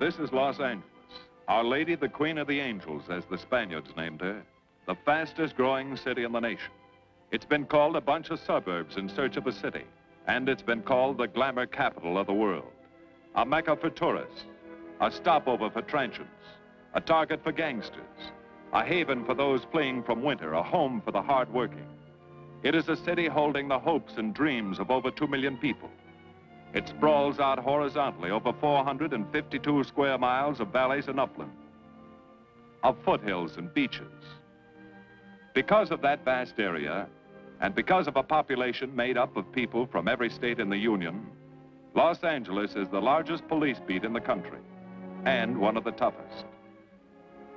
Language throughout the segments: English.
This is Los Angeles. Our Lady, the Queen of the Angels, as the Spaniards named her. The fastest growing city in the nation. It's been called a bunch of suburbs in search of a city. And it's been called the glamour capital of the world. A mecca for tourists. A stopover for transients. A target for gangsters. A haven for those fleeing from winter. A home for the hard-working. It is a city holding the hopes and dreams of over 2 million people. It sprawls out horizontally over 452 square miles of valleys and upland, of foothills and beaches. Because of that vast area, and because of a population made up of people from every state in the Union, Los Angeles is the largest police beat in the country, and one of the toughest.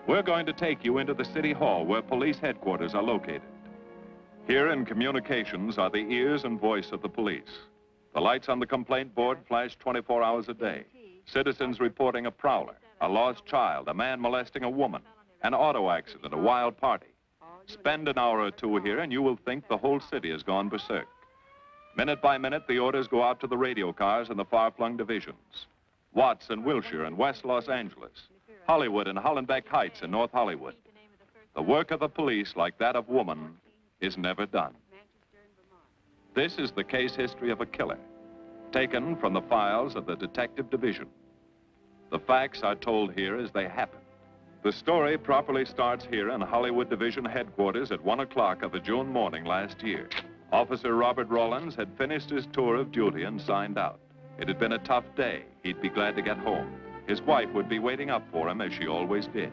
We're going to take you into the city hall where police headquarters are located. Here in communications are the ears and voice of the police. The lights on the complaint board flash 24 hours a day. Citizens reporting a prowler, a lost child, a man molesting a woman, an auto accident, a wild party. Spend an hour or two here and you will think the whole city has gone berserk. Minute by minute, the orders go out to the radio cars in the far-flung divisions. Watts and Wilshire and West Los Angeles. Hollywood and Hollenbeck Heights in North Hollywood. The work of the police, like that of woman, is never done. This is the case history of a killer, taken from the files of the Detective Division. The facts are told here as they happen. The story properly starts here in Hollywood Division headquarters at 1 o'clock of a June morning last year. Officer Robert Rawlins had finished his tour of duty and signed out. It had been a tough day. He'd be glad to get home. His wife would be waiting up for him as she always did.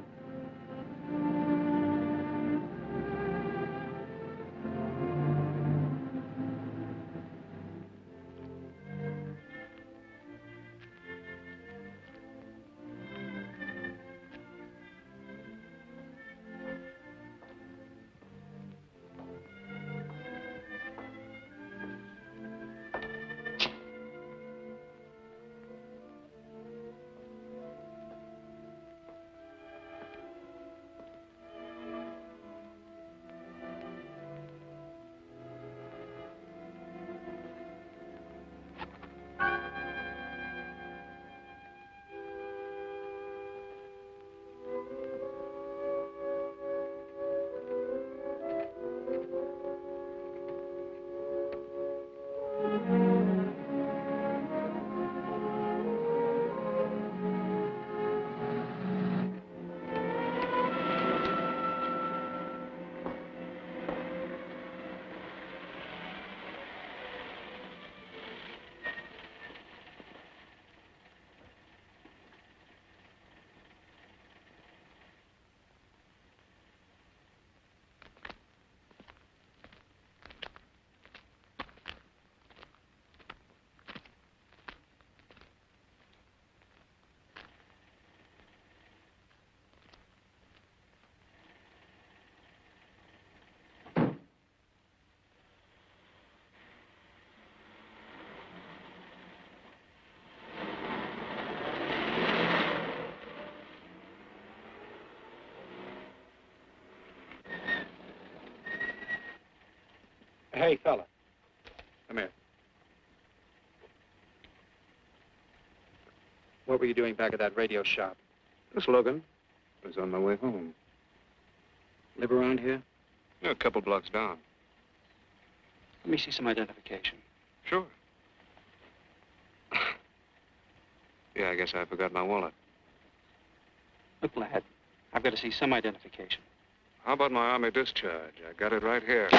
Hey, fella. Come here. What were you doing back at that radio shop? Just looking. I was on my way home. Live around here? Yeah, a couple blocks down. Let me see some identification. Sure. Yeah, I guess I forgot my wallet. Look, lad, I've got to see some identification. How about my Army discharge? I got it right here.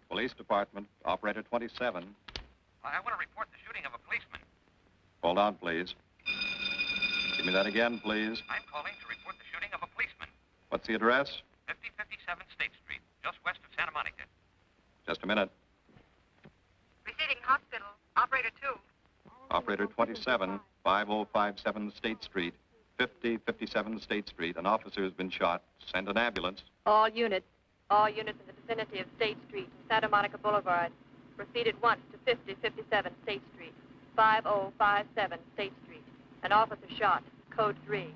Police Department, Operator 27. I want to report the shooting of a policeman. Hold on, please. Give me that again, please. I'm calling to report the shooting of a policeman. What's the address? 5057 State Street, just west of Santa Monica. Just a minute. Receiving hospital. Operator 2. Operator 27, 5057 State Street, 5057 State Street. An officer has been shot. Send an ambulance. All units in the vicinity of State Street and Santa Monica Boulevard. Proceed at once to 5057 State Street, 5057 State Street. An officer shot. Code 3.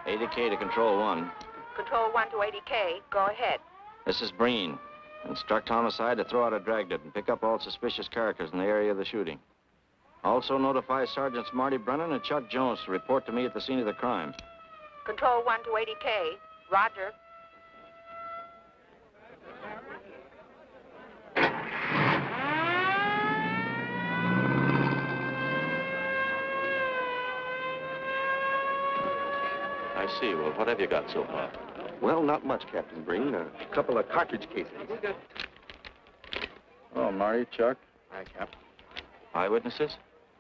ADK to Control 1. Control 1 to 80K. Go ahead. This is Breen. Instruct homicide to throw out a dragnet and pick up all suspicious characters in the area of the shooting. Also notify Sergeants Marty Brennan and Chuck Jones to report to me at the scene of the crime. Control 1 to 80K. Roger. I see. Well, what have you got so far? Well, not much, Captain Breen. A couple of cartridge casings. Oh, Marty, Chuck. Hi, Cap. Eyewitnesses?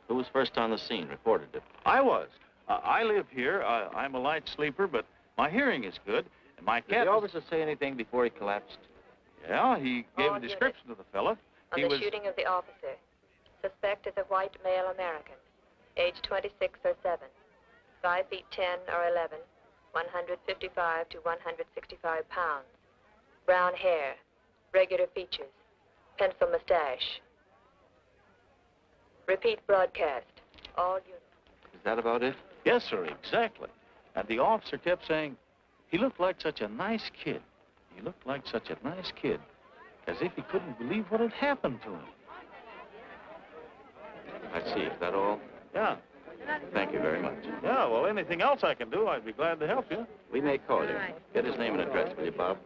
Who was first on the scene, reported it? I was. I live here. I'm a light sleeper, but my hearing is good. And my Did cat... the officer say anything before he collapsed? Yeah, he gave All a description of the fella. On the shooting of the officer. Suspect is a white male American. Age 26 or 7. 5 feet 10 or 11. 155 to 165 pounds. Brown hair. Regular features. Pencil mustache. Repeat broadcast. All units. Is that about it? Yes, sir, exactly. And the officer kept saying, he looked like such a nice kid. He looked like such a nice kid. As if he couldn't believe what had happened to him. I see. Is that all? Yeah. Thank you very much. Yeah, well, anything else I can do, I'd be glad to help you. We may call you. Get his name and address, will you, Bob?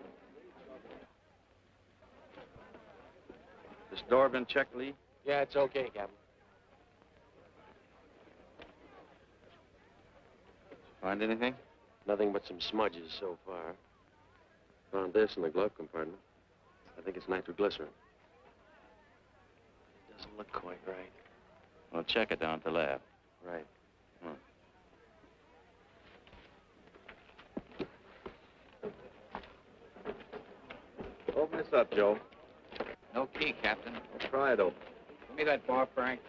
This door been checked, Lee? Yeah, it's okay, Captain. Find anything? Nothing but some smudges so far. Found this in the glove compartment. I think it's nitroglycerin. Doesn't look quite right. Well, check it down at the lab. Right. Open this up, Joe. No key, Captain. Try it open. Give me that bar, Frank.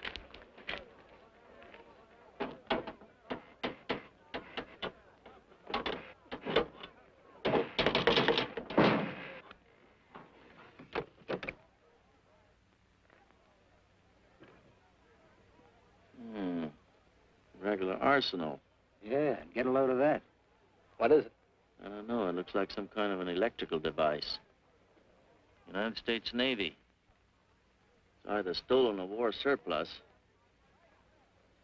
Regular arsenal. Yeah, get a load of that. What is it? I don't know. It looks like some kind of an electrical device. United States Navy. It's either stolen or war surplus.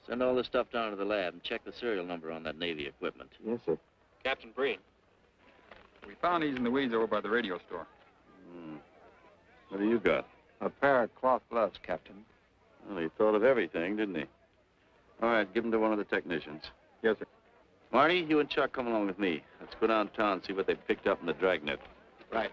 Send all this stuff down to the lab and check the serial number on that Navy equipment. Yes, sir. Captain Breen. We found these in the weeds over by the radio store. What do you got? A pair of cloth gloves, Captain. Well, he thought of everything, didn't he? All right, give him to one of the technicians. Yes, sir. Marty, you and Chuck come along with me. Let's go downtown and see what they picked up in the dragnet. Right.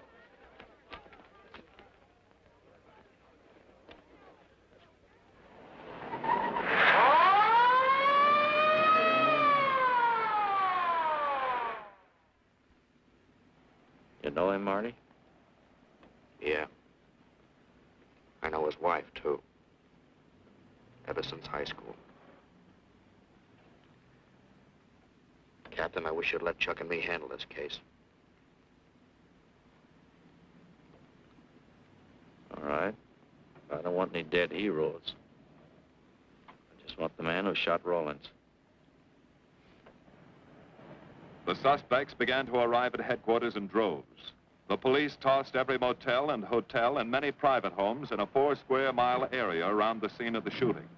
You know him, Marty? Yeah. I know his wife, too. Ever since high school. Captain, I wish you'd let Chuck and me handle this case. All right. I don't want any dead heroes. I just want the man who shot Rawlins. The suspects began to arrive at headquarters in droves. The police tossed every motel and hotel and many private homes in a 4-square-mile area around the scene of the shooting.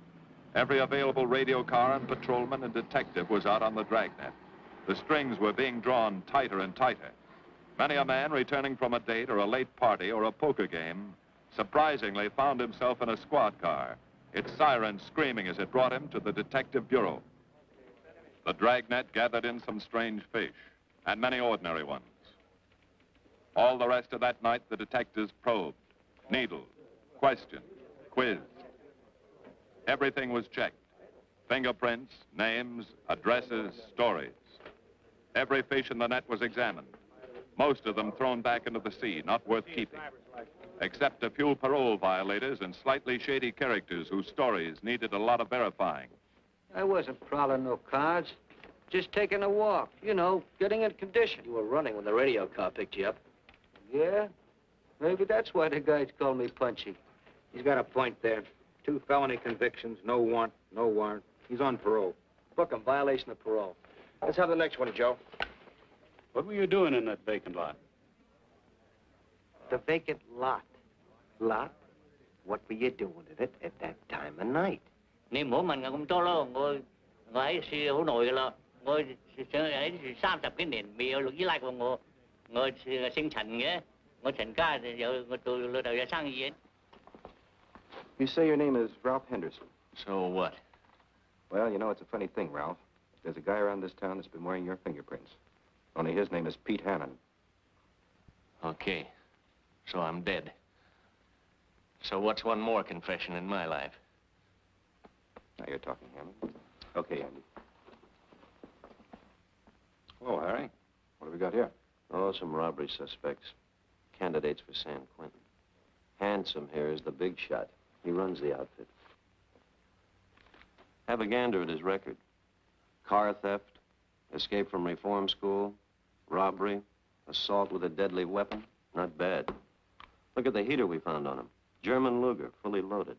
Every available radio car and patrolman and detective was out on the dragnet. The strings were being drawn tighter and tighter. Many a man returning from a date or a late party or a poker game surprisingly found himself in a squad car, its siren screaming as it brought him to the detective bureau. The dragnet gathered in some strange fish, and many ordinary ones. All the rest of that night, the detectives probed, needled, questioned, quizzed. Everything was checked. Fingerprints, names, addresses, stories. Every fish in the net was examined. Most of them thrown back into the sea, not worth keeping. Except a few parole violators and slightly shady characters whose stories needed a lot of verifying. I wasn't prowling no cards. Just taking a walk, you know, getting in condition. You were running when the radio car picked you up. Yeah? Maybe that's why the guys call me Punchy. He's got a point there. 2 felony convictions, no warrant, no warrant. He's on parole. Book him, violation of parole. Let's have the next one, Joe. What were you doing in that vacant lot? The vacant lot. Lot? What were you doing in it at that time of night? Niệm của mình cũng to lo ngồi ngồi xì hữu nội lo ngồi ấy 30 cái nền mì lúc dưới lại của ngồi sinh thành nghe ngồi thành ca giờ ngồi từ đầu ra sang gì. You say your name is Ralph Henderson. So what? Well, you know, it's a funny thing, Ralph. There's a guy around this town that's been wearing your fingerprints. Only his name is Pete Hannon. Okay. So I'm dead. So what's one more confession in my life? Now you're talking, Hammond. Okay, Andy. Hello, Harry. What have we got here? Oh, some robbery suspects. Candidates for San Quentin. Handsome here is the big shot. He runs the outfit. Have a gander at his record. Car theft, escape from reform school, robbery, assault with a deadly weapon. Not bad. Look at the heater we found on him. German Luger, fully loaded.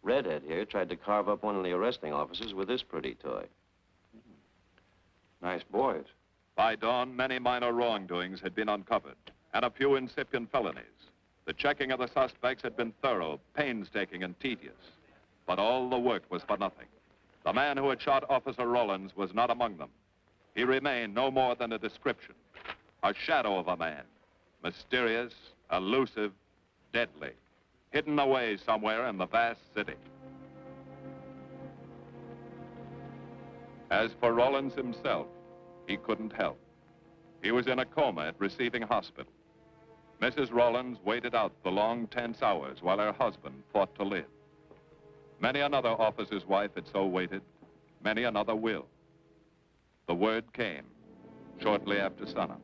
Redhead here tried to carve up one of the arresting officers with this pretty toy. Nice boys. By dawn, many minor wrongdoings had been uncovered, and a few incipient felonies. The checking of the suspects had been thorough, painstaking, and tedious. But all the work was for nothing. The man who had shot Officer Rawlins was not among them. He remained no more than a description, a shadow of a man, mysterious, elusive, deadly, hidden away somewhere in the vast city. As for Rawlins himself, he couldn't help. He was in a coma at receiving hospital. Mrs. Rawlins waited out the long, tense hours while her husband fought to live. Many another officer's wife had so waited. Many another will. The word came shortly after sunup.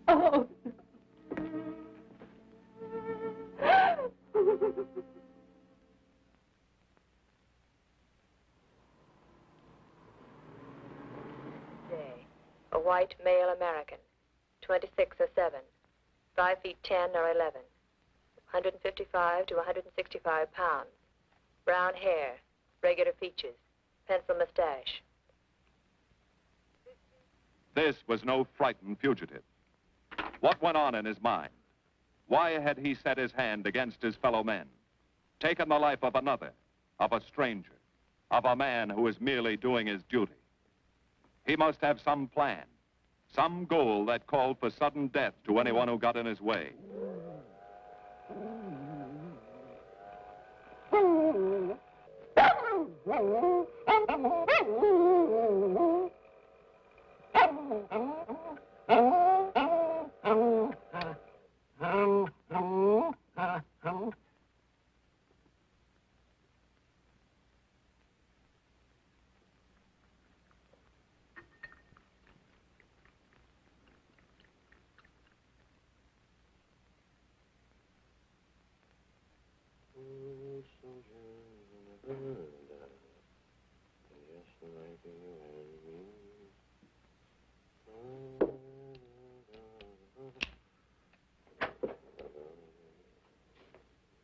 Oh. A white male American, 26 or 7, 5 feet 10 or 11, 155 to 165 pounds, brown hair, regular features, pencil mustache. This was no frightened fugitive. What went on in his mind? Why had he set his hand against his fellow men, taken the life of another, of a stranger, of a man who was merely doing his duty? He must have some plan, some goal that called for sudden death to anyone who got in his way.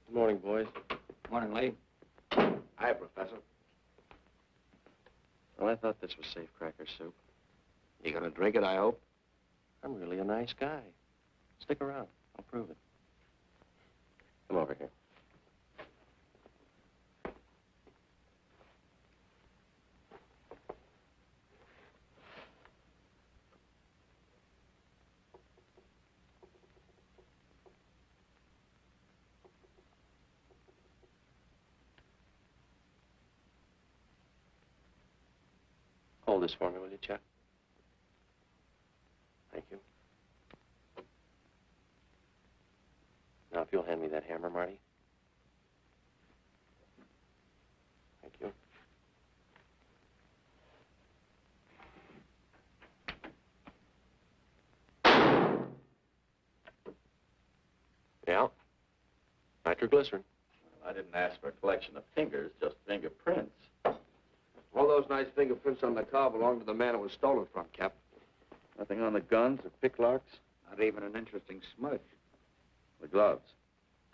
Good morning, boys. Morning, Lee. Hi, Professor. Well, I thought this was safe-cracker soup. You gonna drink it, I hope? I'm really a nice guy. Stick around. I'll prove it. Come over here. Hold this for me, will you, Chuck? Thank you. Now, if you'll hand me that hammer, Marty. Thank you. Yeah. Nitroglycerin. I didn't ask for a collection of fingers, just fingerprints. All those nice fingerprints on the car belong to the man it was stolen from, Cap. Nothing on the guns or picklocks? Not even an interesting smudge. The gloves?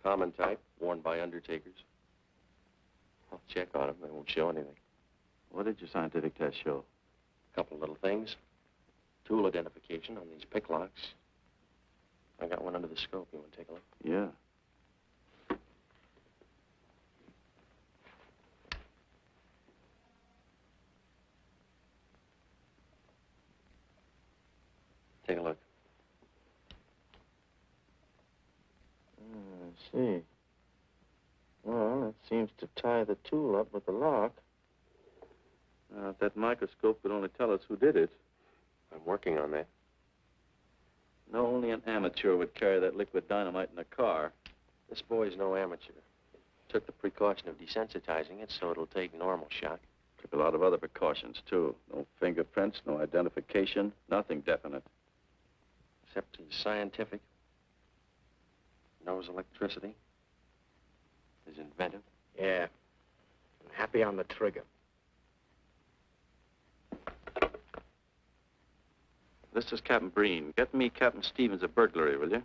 Common type, worn by undertakers. I'll check on them. They won't show anything. What did your scientific test show? A couple of little things. Tool identification on these picklocks. I got one under the scope. You want to take a look? Yeah. Take a look. I see. Well, it seems to tie the tool up with the lock. If that microscope could only tell us who did it. I'm working on that. No, only an amateur would carry that liquid dynamite in a car. This boy's no amateur. Took the precaution of desensitizing it so it'll take normal shock. Took a lot of other precautions, too. No fingerprints, no identification, nothing definite. Except he's scientific. Knows electricity. Is inventive. Yeah. I'm happy on the trigger. This is Captain Breen. Get me Captain Stevens a burglary, will you?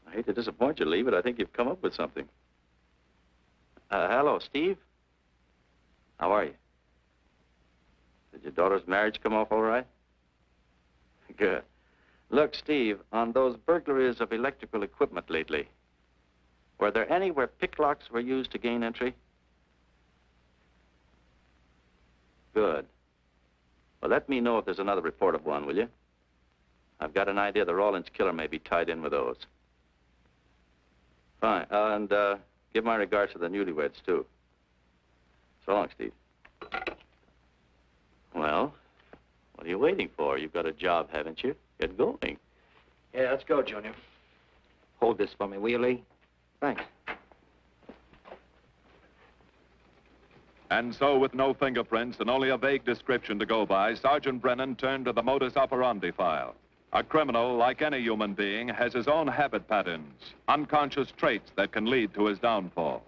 I hate to disappoint you, Lee, but I think you've come up with something. Hello, Steve. How are you? Did your daughter's marriage come off all right? Good. Look, Steve, on those burglaries of electrical equipment lately, were there any where picklocks were used to gain entry? Good. Well, let me know if there's another report of one, will you? I've got an idea the Rawlins killer may be tied in with those. Fine. And give my regards to the newlyweds, too. So long, Steve. Well, what are you waiting for? You've got a job, haven't you? Get going. Yeah, let's go, Junior. Hold this for me, will you, Lee? Thanks. And so, with no fingerprints and only a vague description to go by, Sergeant Brennan turned to the modus operandi file. A criminal, like any human being, has his own habit patterns, unconscious traits that can lead to his downfall.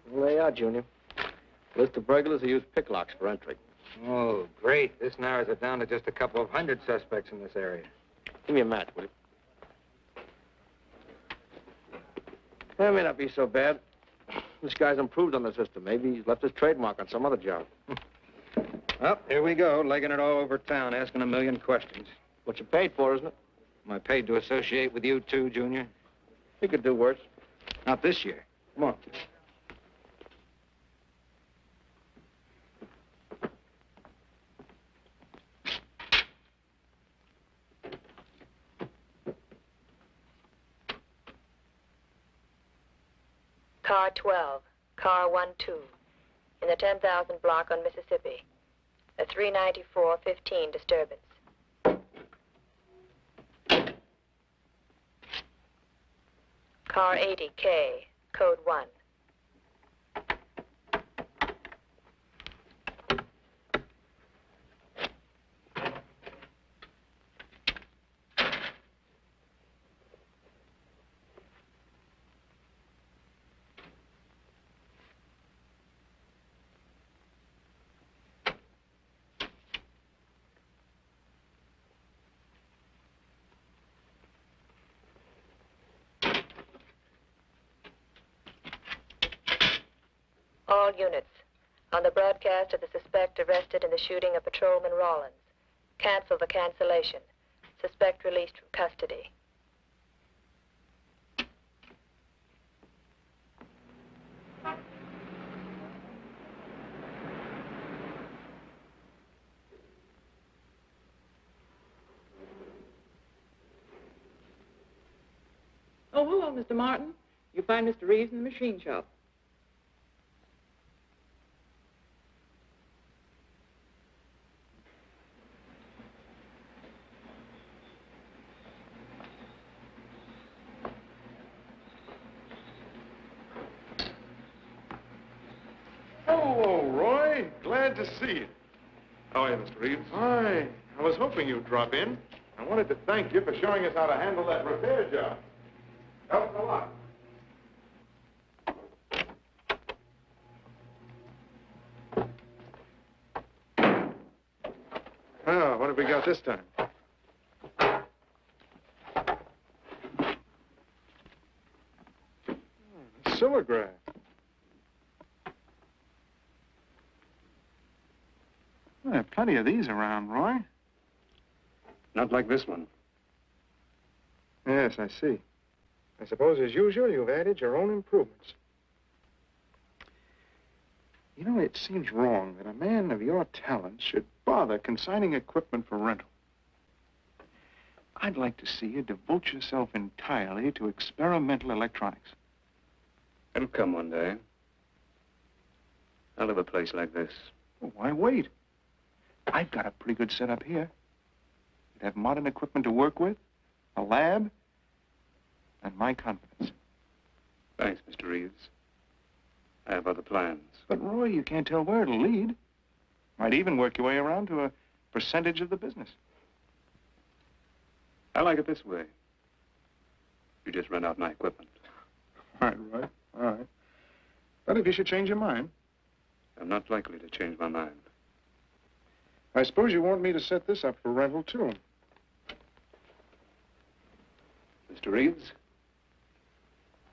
Well, there you are, Junior. List of burglars who use picklocks for entry. Oh, great. This narrows it down to just a couple of hundred suspects in this area. Give me a match, will you? That may not be so bad. This guy's improved on the system. Maybe he's left his trademark on some other job. Well, here we go, legging it all over town, asking a million questions. What you paid for, isn't it? Am I paid to associate with you, too, Junior? You could do worse. Not this year. Come on. Car 12, car 12, in the 10,000 block on Mississippi. A 394-15 disturbance. Car 80K, code 1. All units, on the broadcast of the suspect arrested in the shooting of patrolman Rawlins. Cancel the cancellation. Suspect released from custody. Oh, hello, Mr. Martin. You find Mr. Reeves in the machine shop. Hello, Roy. Glad to see you. How are you, Mr. Reeves? Hi. I was hoping you'd drop in. I wanted to thank you for showing us how to handle that repair job. Helped a lot. Oh, what have we got this time? Silograph. Well, there are plenty of these around, Roy. Not like this one. Yes, I see. I suppose, as usual, you've added your own improvements. You know, it seems wrong that a man of your talent should bother consigning equipment for rental. I'd like to see you devote yourself entirely to experimental electronics. It'll come one day. I'll have a place like this. Well, why wait? I've got a pretty good setup here. You'd have modern equipment to work with, a lab, and my confidence. Thanks, Mr. Reeves. I have other plans. But, Roy, you can't tell where it'll lead. Might even work your way around to a percentage of the business. I like it this way. You just rent out my equipment. All right. All right. But if you should change your mind... I'm not likely to change my mind. I suppose you want me to set this up for rental, too. Mr. Reeves,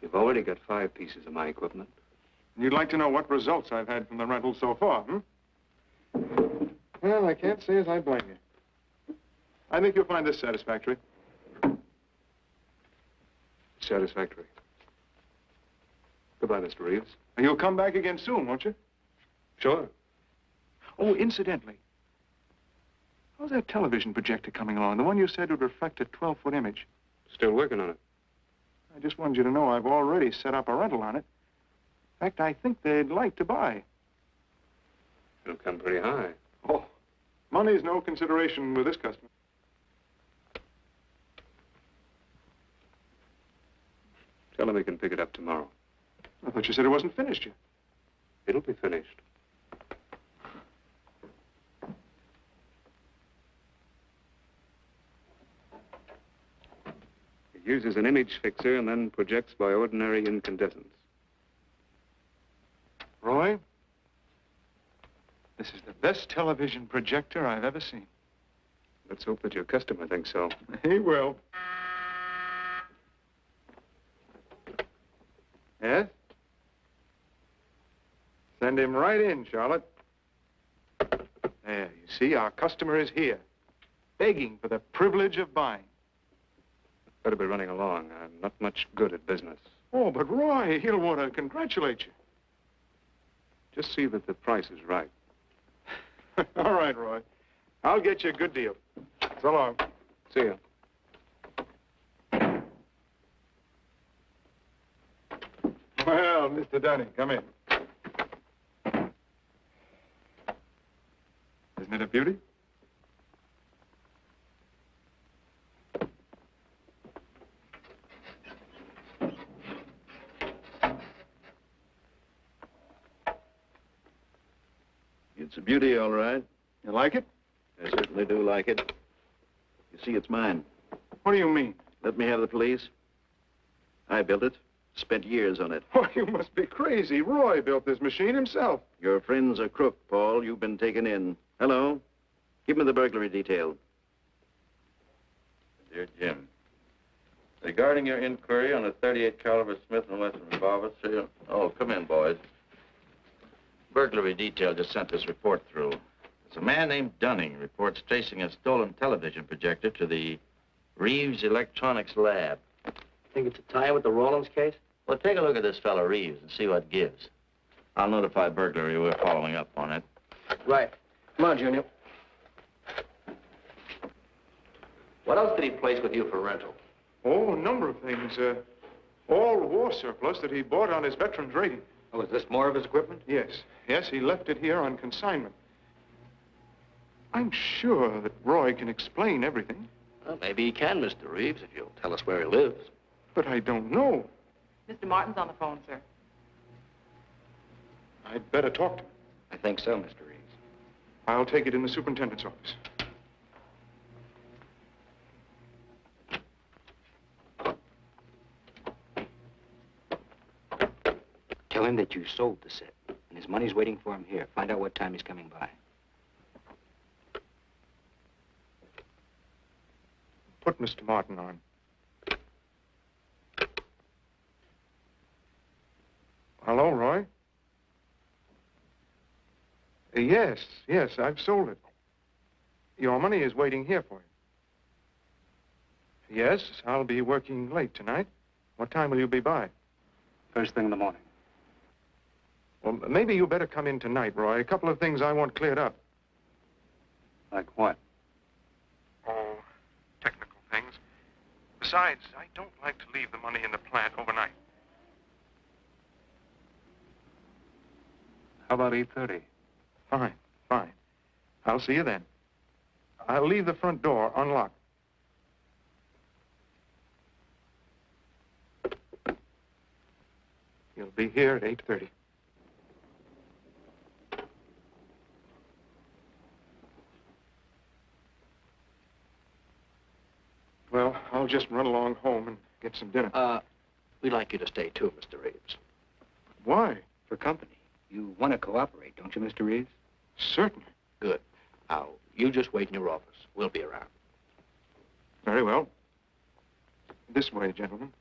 you've already got 5 pieces of my equipment. You'd like to know what results I've had from the rental so far, Well, I can't say as I blame you. I think you'll find this satisfactory. Satisfactory. Goodbye, Mr. Reeves. And you'll come back again soon, won't you? Sure. Oh, incidentally, how's that television projector coming along? The one you said would reflect a 12-foot image. Still working on it. I just wanted you to know I've already set up a rental on it. In fact, I think they'd like to buy. It'll come pretty high. Oh, money's no consideration with this customer. Tell him he can pick it up tomorrow. I thought you said it wasn't finished yet. It'll be finished. It uses an image fixer and then projects by ordinary incandescence. Roy, this is the best television projector I've ever seen. Let's hope that your customer thinks so. He will. Yes? Send him right in, Charlotte. There, you see, our customer is here, begging for the privilege of buying. Better be running along. I'm not much good at business. Oh, but Roy, he'll want to congratulate you. Just see that the price is right. All right, Roy. I'll get you a good deal. So long. See you. Well, Mr. Dunning, come in. Isn't it a beauty? It's a beauty, all right. You like it? I certainly do like it. You see, it's mine. What do you mean? Let me have the police. I built it. Spent years on it. Oh, you must be crazy. Roy built this machine himself. Your friend's a crook, Paul. You've been taken in. Hello? Give me the burglary detail. Dear Jim, regarding your inquiry on a .38 caliber Smith & Wesson revolver, serial... Oh, come in, boys. Burglary detail just sent this report through. There's a man named Dunning reports tracing a stolen television projector to the Reeves Electronics Lab. Think it's a tie with the Rawlins case? Well, take a look at this fellow Reeves and see what gives. I'll notify burglary we're following up on it. Right. Come on, Junior. What else did he place with you for rental? Oh, a number of things. All war surplus that he bought on his veteran's rating. Oh, is this more of his equipment? Yes. Yes, he left it here on consignment. I'm sure that Roy can explain everything. Well, maybe he can, Mr. Reeves, if you'll tell us where he lives. But I don't know. Mr. Martin's on the phone, sir. I'd better talk to him. I think so, Mr. Reeves. I'll take it in the superintendent's office. Tell him that you sold the set, and his money's waiting for him here. Find out what time he's coming by. Put Mr. Martin on. Hello, Roy? Yes, I've sold it. Your money is waiting here for you. Yes, I'll be working late tonight. What time will you be by? First thing in the morning. Well, maybe you better come in tonight, Roy. A couple of things I want cleared up. Like what? Oh, technical things. Besides, I don't like to leave the money in the plant overnight. How about 8:30? Fine. I'll see you then. I'll leave the front door unlocked. You'll be here at 8:30. Well, I'll just run along home and get some dinner. We'd like you to stay too, Mr. Reeves. Why? For company. You want to cooperate, don't you, Mr. Reeves? Certainly. Good. Now, you just wait in your office. We'll be around. Very well. This way, gentlemen.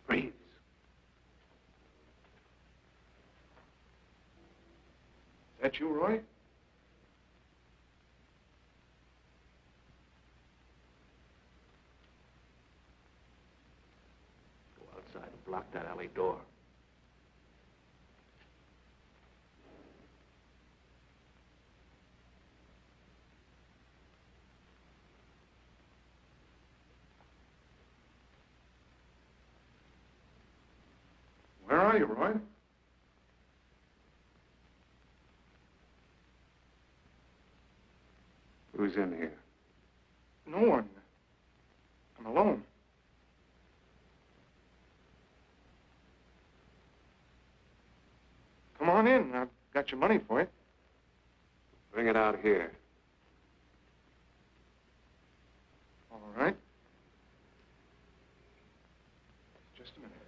Reeves. Is that you, Roy? Go outside and block that alley door. Where are you, Roy? Who's in here? No one. I'm alone. Come on in. I've got your money for you. Bring it out here. All right. Just a minute.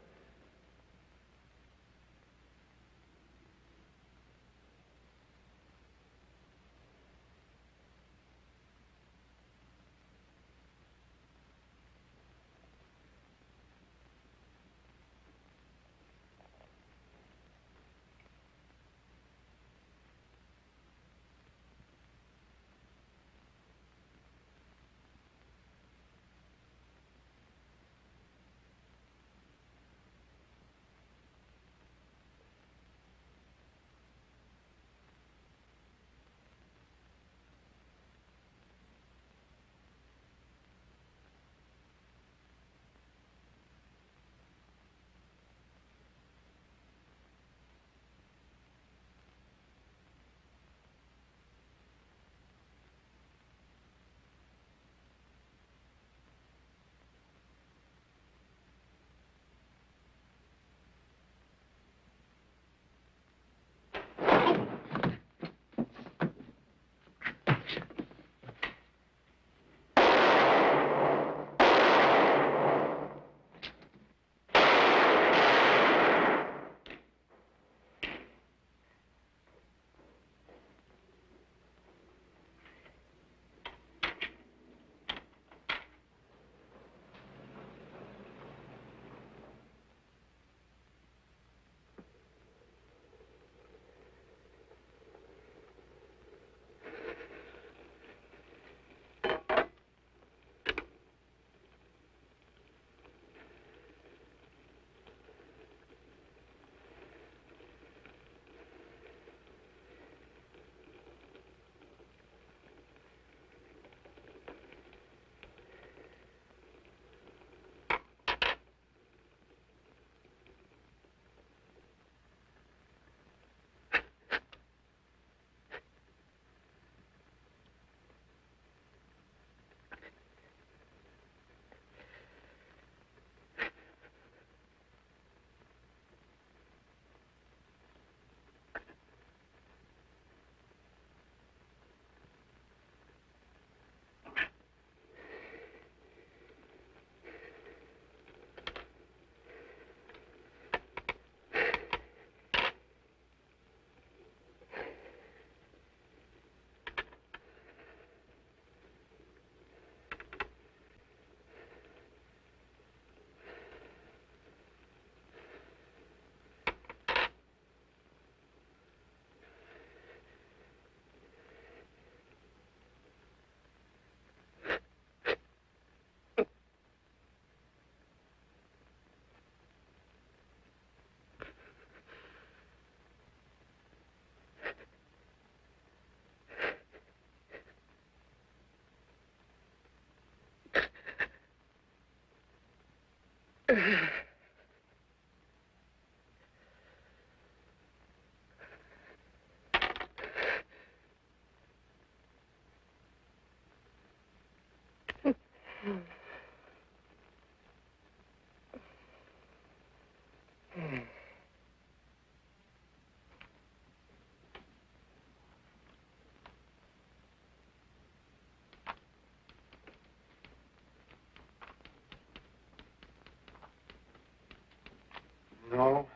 No.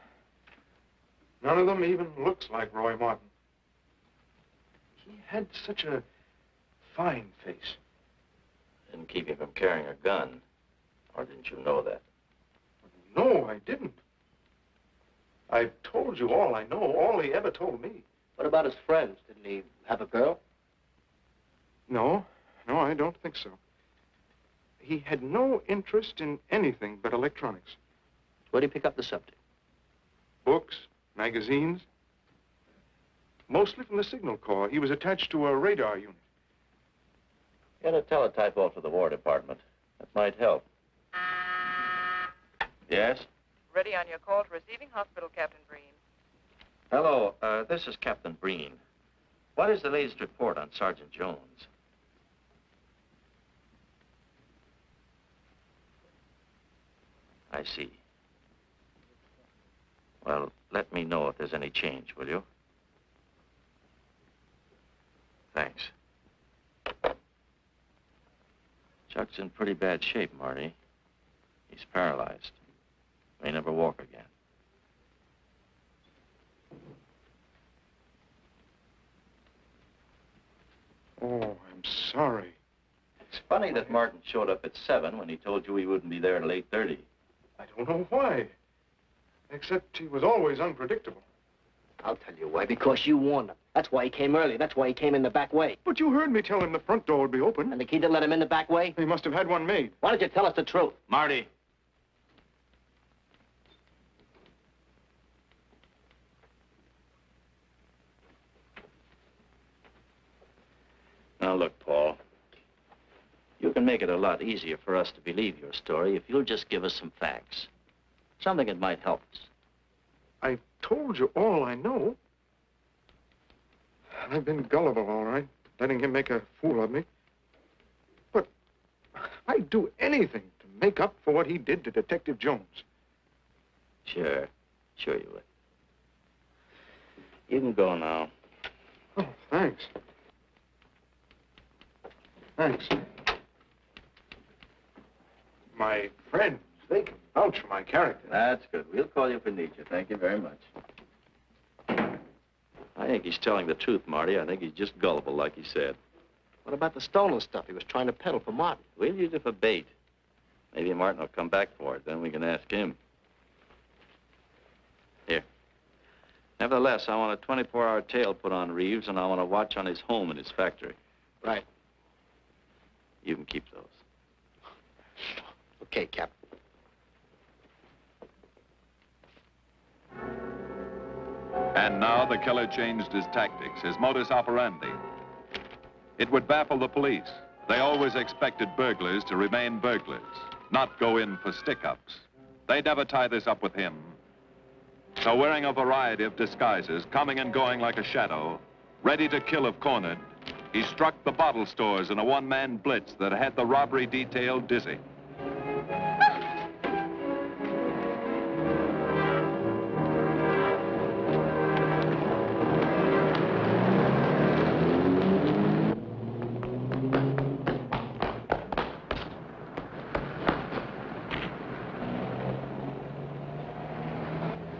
None of them even looks like Roy Martin. He had such a fine face. Didn't keep you from carrying a gun. Or didn't you know that? No, I didn't. I've told you all I know, all he ever told me. What about his friends? Didn't he have a girl? No, I don't think so. He had no interest in anything but electronics. Where'd he pick up the subject? Books, magazines. Mostly from the Signal Corps. He was attached to a radar unit. Get a teletype off to the War Department. That might help. Yes? Ready on your call to receiving hospital, Captain Breen. Hello, this is Captain Breen. What is the latest report on Sergeant Jones? I see. Well, let me know if there's any change, will you? Thanks. Chuck's in pretty bad shape, Marty. He's paralyzed. May never walk again. Oh, I'm sorry. It's funny that Martin showed up at 7 when he told you he wouldn't be there until 8:30. I don't know why. Except he was always unpredictable. I'll tell you why. Because you warned him. That's why he came early. That's why he came in the back way. But you heard me tell him the front door would be open. And the key didn't let him in the back way? He must have had one made. Why don't you tell us the truth? Marty. Now, look, Paul. You can make it a lot easier for us to believe your story if you'll just give us some facts. Something that might help us. I've told you all I know. I've been gullible, all right, letting him make a fool of me. But I'd do anything to make up for what he did to Detective Jones. Sure you would. You can go now. Oh, thanks. Thanks. My friends, they can vouch for my character. That's good. We'll call you if we need you. Thank you very much. I think he's telling the truth, Marty. I think he's just gullible, like he said. What about the stolen stuff he was trying to peddle for Martin? We'll use it for bait. Maybe Martin will come back for it. Then we can ask him. Here. Nevertheless, I want a 24-hour tail put on Reeves, and I want a watch on his home and his factory. Right. You can keep those. Okay, Captain. And now the killer changed his tactics, his modus operandi. It would baffle the police. They always expected burglars to remain burglars, not go in for stick-ups. They'd never tie this up with him. So wearing a variety of disguises, coming and going like a shadow, ready to kill if cornered, he struck the bottle stores in a one-man blitz that had the robbery detail dizzy.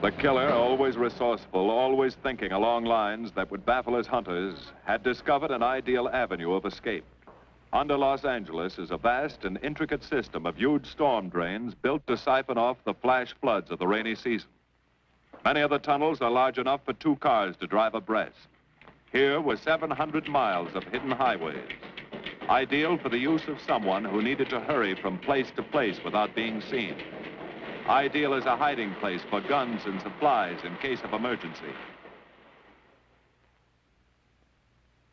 The killer, always resourceful, always thinking along lines that would baffle his hunters, had discovered an ideal avenue of escape. Under Los Angeles is a vast and intricate system of huge storm drains built to siphon off the flash floods of the rainy season. Many of the tunnels are large enough for 2 cars to drive abreast. Here were 700 miles of hidden highways, ideal for the use of someone who needed to hurry from place to place without being seen. Ideal as a hiding place for guns and supplies in case of emergency.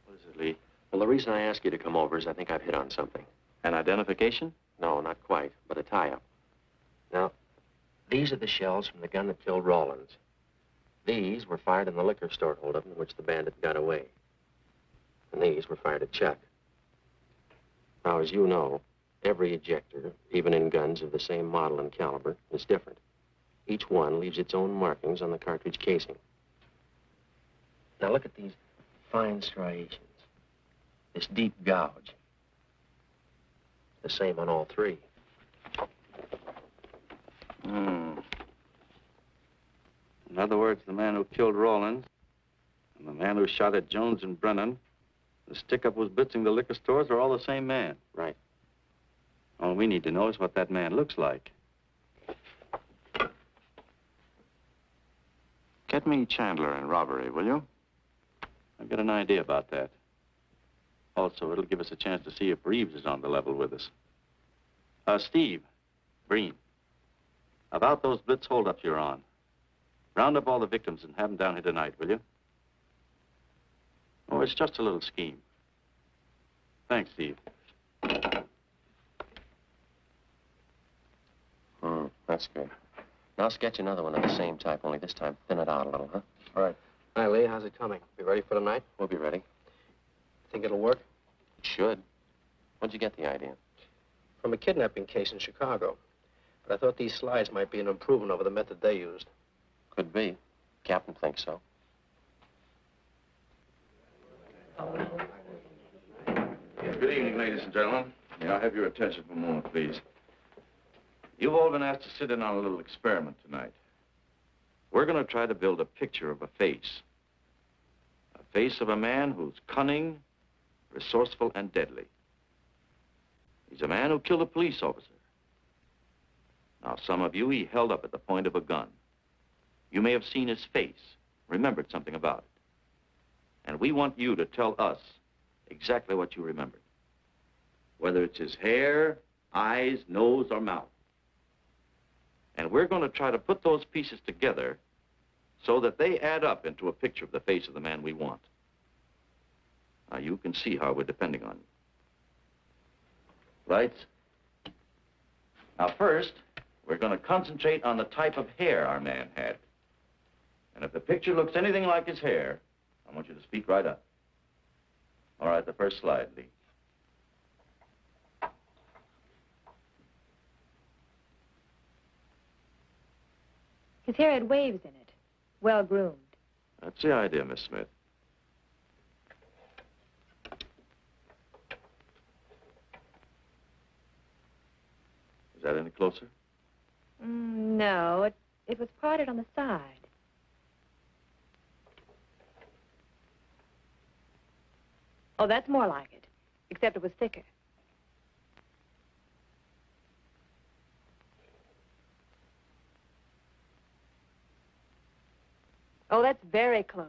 What is it, Lee? Well, the reason I asked you to come over is I think I've hit on something. An identification? No, not quite, but a tie-up. Now, these are the shells from the gun that killed Rawlins. These were fired in the liquor store holdup in which the bandit got away. And these were fired at Chuck. Now, as you know, every ejector, even in guns of the same model and caliber, is different. Each one leaves its own markings on the cartridge casing. Now look at these fine striations. This deep gouge. The same on all 3. In other words, the man who killed Rawlins and the man who shot at Jones and Brennan, the stick-up was blitzing the liquor stores, are all the same man. Right. All we need to know is what that man looks like. Get me Chandler in robbery, will you? I've got an idea about that. Also, it'll give us a chance to see if Reeves is on the level with us. Steve, Breen, about those blitz holdups you're on. Round up all the victims and have them down here tonight, will you? Oh, it's just a little scheme. Thanks, Steve. That's good. Now sketch another one of the same type, only this time thin it out a little, huh? All right. Hi, Lee. How's it coming? Be ready for tonight? We'll be ready. Think it'll work? It should. Where'd you get the idea? From a kidnapping case in Chicago. But I thought these slides might be an improvement over the method they used. Could be. Captain thinks so. Good evening, ladies and gentlemen. May I have your attention for a moment, please? You've all been asked to sit in on a little experiment tonight. We're going to try to build a picture of a face. A face of a man who's cunning, resourceful, and deadly. He's a man who killed a police officer. Now, some of you he held up at the point of a gun. You may have seen his face, remembered something about it. And we want you to tell us exactly what you remembered. Whether it's his hair, eyes, nose, or mouth. And we're going to try to put those pieces together so that they add up into a picture of the face of the man we want. Now, you can see how we're depending on you. Lights? Now, first, we're going to concentrate on the type of hair our man had. And if the picture looks anything like his hair, I want you to speak right up. All right, the first slide, Lee. His hair had waves in it, well-groomed. That's the idea, Miss Smith. Is that any closer? No, it was parted on the side. Oh, that's more like it, except it was thicker. Oh, that's very close.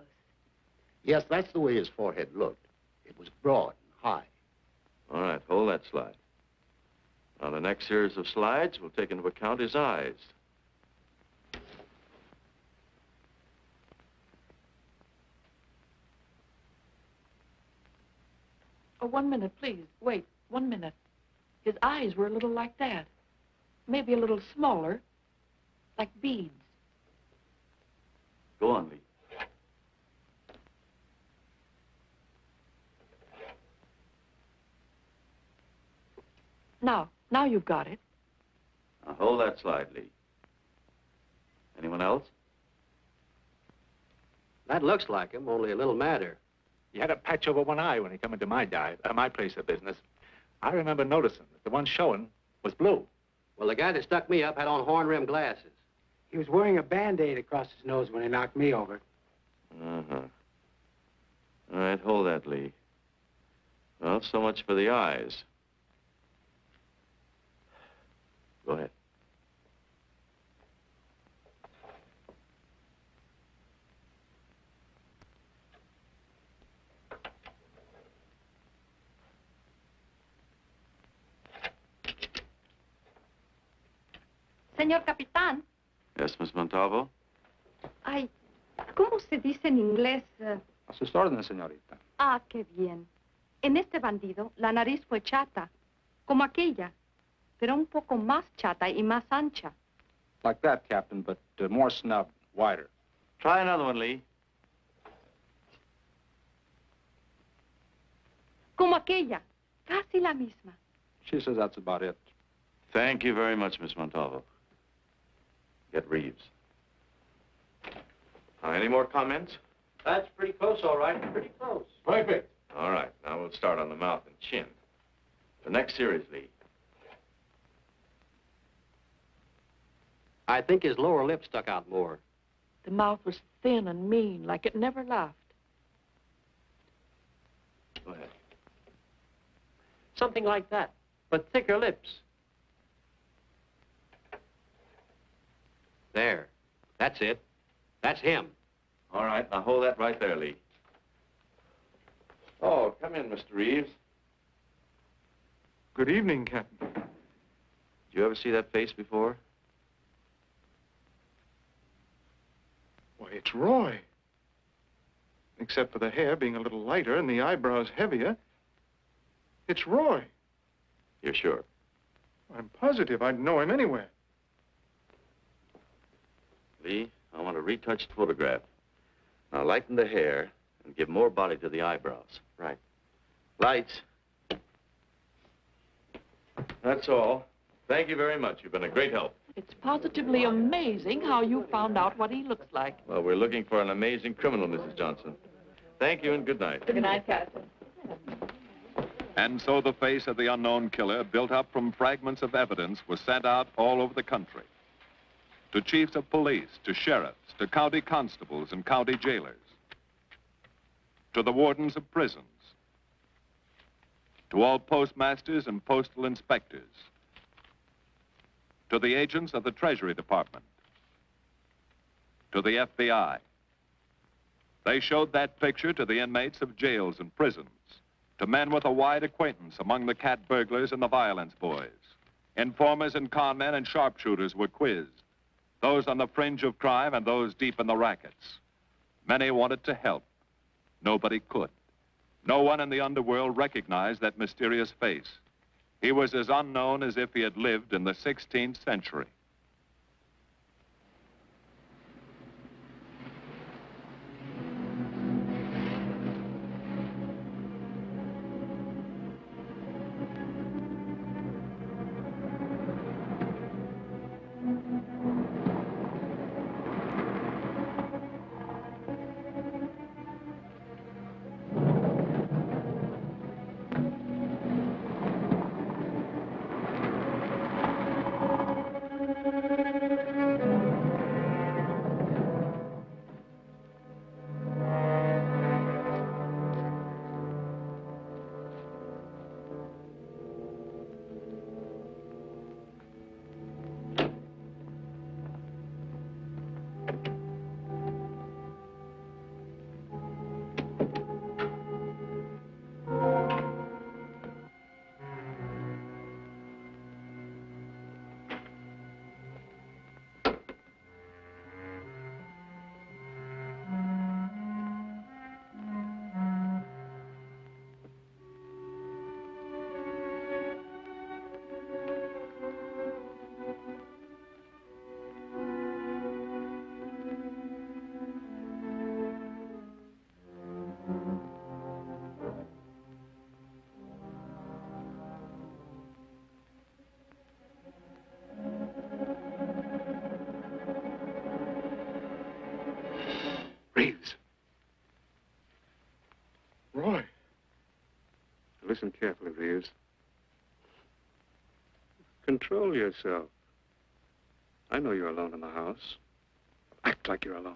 Yes, that's the way his forehead looked. It was broad and high. All right, hold that slide. Now, the next series of slides will take into account his eyes. Oh, 1 minute, please. Wait, 1 minute. His eyes were a little like that. Maybe a little smaller, like beads. Go on, Lee. Now you've got it. Now, hold that slide, Lee. Anyone else? That looks like him, only a little madder. He had a patch over one eye when he come into my my place of business. I remember noticing that the one showing was blue. Well, the guy that stuck me up had on horn-rimmed glasses. He was wearing a Band-Aid across his nose when he knocked me over. Uh-huh. All right, hold that, Lee. Well, so much for the eyes. Go ahead. Señor Capitán. Yes, Miss Montalvo? Ay, ¿cómo se dice en inglés? A sus órdenes, señorita. Ah, qué bien. En este bandido, la nariz fue chata, como aquella, pero un poco más chata y más ancha. Like that, Captain, but more snubbed, wider. Try another one, Lee. Como aquella, casi la misma. She says that's about it. Thank you very much, Miss Montalvo. Get Reeves. Any more comments? That's pretty close, all right. Pretty close. Perfect. All right, now we'll start on the mouth and chin. The next series, Lee. I think his lower lip stuck out more. The mouth was thin and mean, like it never laughed. Go ahead. Something like that, but thicker lips. There. That's it. That's him. All right, now hold that right there, Lee. Oh, come in, Mr. Reeves. Good evening, Captain. Did you ever see that face before? Why, it's Roy. Except for the hair being a little lighter and the eyebrows heavier. It's Roy. You're sure? I'm positive I'd know him anywhere. Lee, I want a retouched photograph. Now lighten the hair and give more body to the eyebrows. Right. Lights. That's all. Thank you very much. You've been a great help. It's positively amazing how you found out what he looks like. Well, we're looking for an amazing criminal, Mrs. Johnson. Thank you and good night. Good night, Captain. And so the face of the unknown killer, built up from fragments of evidence, was sent out all over the country. To chiefs of police, to sheriffs, to county constables and county jailers, to the wardens of prisons, to all postmasters and postal inspectors, to the agents of the Treasury Department, to the FBI. They showed that picture to the inmates of jails and prisons, to men with a wide acquaintance among the cat burglars and the violence boys. Informers and con men and sharpshooters were quizzed, those on the fringe of crime and those deep in the rackets. Many wanted to help. Nobody could. No one in the underworld recognized that mysterious face. He was as unknown as if he had lived in the 16th century. Reeves. Roy. Listen carefully, Reeves. Control yourself. I know you're alone in the house. Act like you're alone.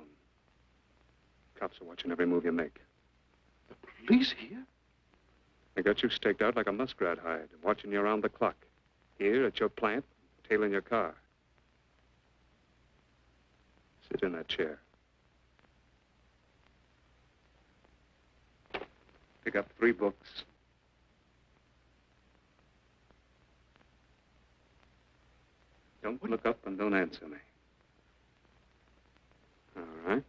Cops are watching every move you make. The police here? They got you staked out like a muskrat hide, watching you around the clock. Here at your plant, tailing your car. Sit in that chair. Pick up 3 books. Don't look up and don't answer me. All right.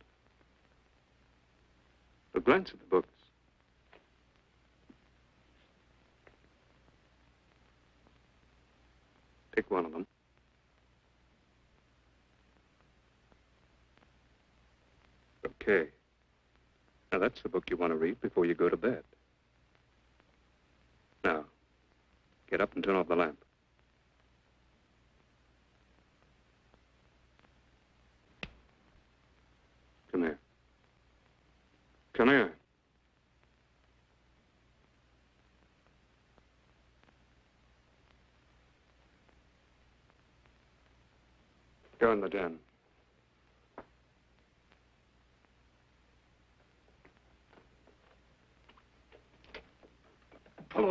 But glance at the books. Pick one of them. Okay. Now, that's the book you want to read before you go to bed. Now, get up and turn off the lamp. Come here. Come here. Go in the den.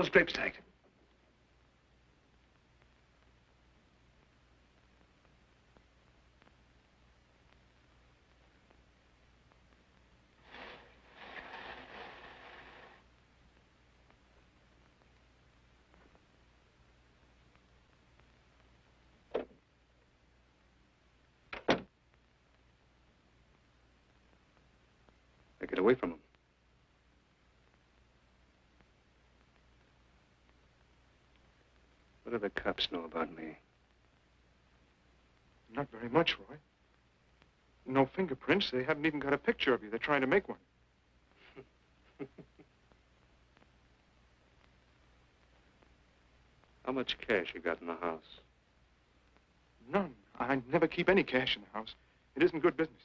those drapes tight. Get away from him. What do the cops know about me? Not very much, Roy. No fingerprints. They haven't even got a picture of you. They're trying to make one. How much cash you got in the house? None. I never keep any cash in the house. It isn't good business.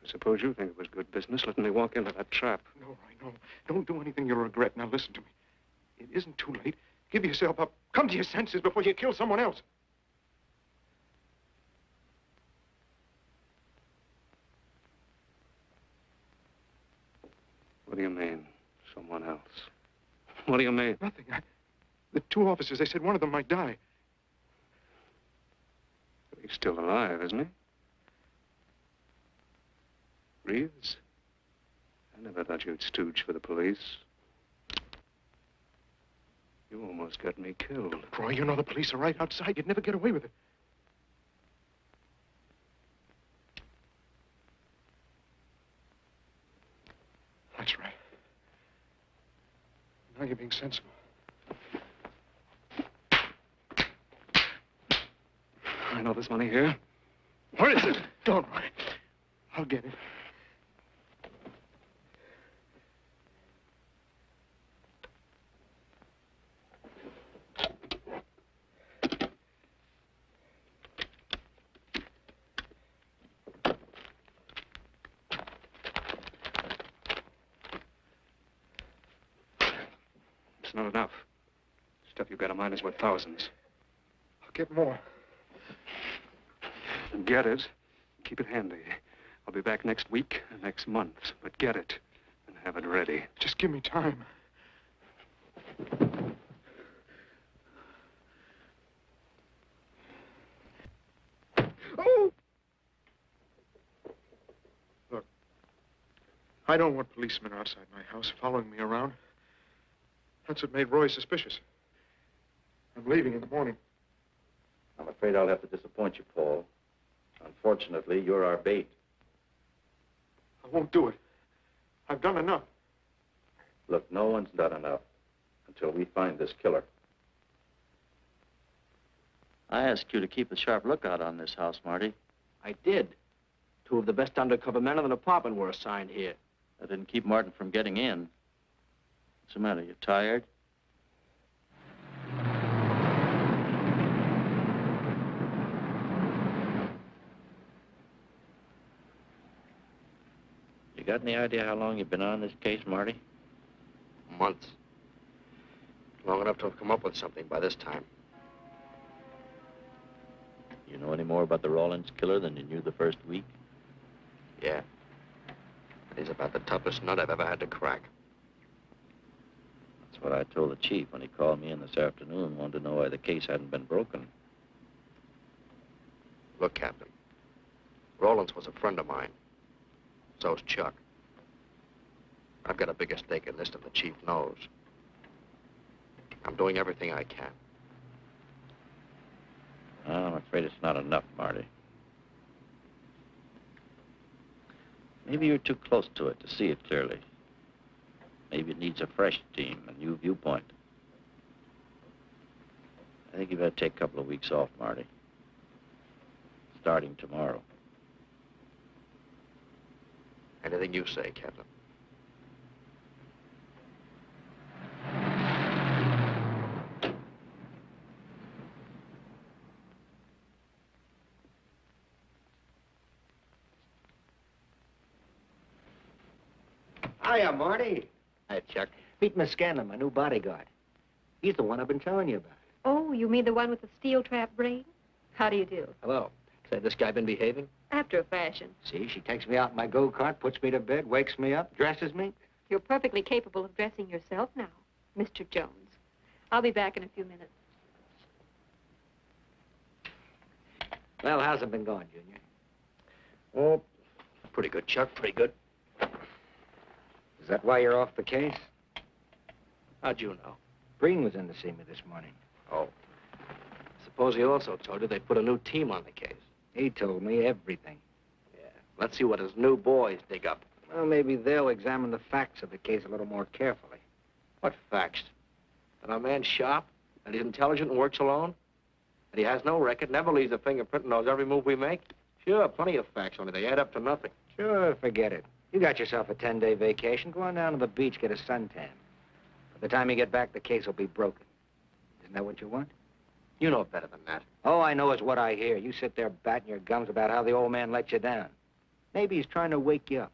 I suppose you think it was good business letting me walk into that trap. No, Roy, no. Don't do anything you'll regret. Now listen to me. It isn't too late. Give yourself up. Come to your senses before you kill someone else. What do you mean, someone else? What do you mean? Nothing. The two officers, they said one of them might die. He's still alive, isn't he? Reeves? I never thought you'd stooge for the police. You almost got me killed. Roy, you know the police are right outside. You'd never get away with it. That's right. Now you're being sensible. I know there's money here. Where is it? Don't worry. I'll get it. It's not enough. Stuff you've got in mind is worth thousands. I'll get more. Get it. Keep it handy. I'll be back next week, next month. But get it and have it ready. Just give me time. Oh! Look, I don't want policemen outside my house following me around. That's what made Roy suspicious. I'm leaving in the morning. I'm afraid I'll have to disappoint you, Paul. Unfortunately, you're our bait. I won't do it. I've done enough. Look, no one's done enough until we find this killer. I asked you to keep a sharp lookout on this house, Marty. I did. Two of the best undercover men in the department were assigned here. That didn't keep Martin from getting in. What's the matter? You tired? You got any idea how long you've been on this case, Marty? Months. Long enough to have come up with something by this time. You know any more about the Rawlins killer than you knew the first week? Yeah. He's about the toughest nut I've ever had to crack. That's what I told the chief when he called me in this afternoon and wanted to know why the case hadn't been broken. Look, Captain. Rawlins was a friend of mine. So's Chuck. I've got a bigger stake in this than the chief knows. I'm doing everything I can. I'm afraid it's not enough, Marty. Maybe you're too close to it to see it clearly. Maybe it needs a fresh team, a new viewpoint. I think you better take a couple of weeks off, Marty. Starting tomorrow. Anything you say, Captain. Hiya, Marty. Hi, Chuck. Meet Miss Scanlon, my new bodyguard. He's the one I've been telling you about. Oh, you mean the one with the steel trap brain? How do you do? Hello. Say, this guy been behaving? After a fashion. See, she takes me out in my go-kart, puts me to bed, wakes me up, dresses me. You're perfectly capable of dressing yourself now. Mr. Jones. I'll be back in a few minutes. Well, how's it been going, Junior? Oh, pretty good, Chuck, pretty good. Is that why you're off the case? How'd you know? Breen was in to see me this morning. Oh. Suppose he also told you they put a new team on the case. He told me everything. Yeah. Let's see what his new boys dig up. Well, maybe they'll examine the facts of the case a little more carefully. What facts? That our man's sharp, that he's intelligent and works alone, that he has no record, never leaves a fingerprint and knows every move we make? Sure, plenty of facts, only they add up to nothing. Sure, forget it. You got yourself a 10-day vacation. Go on down to the beach, get a suntan. By the time you get back, the case will be broken. Isn't that what you want? You know better than that. All I know is what I hear. You sit there batting your gums about how the old man let you down. Maybe he's trying to wake you up.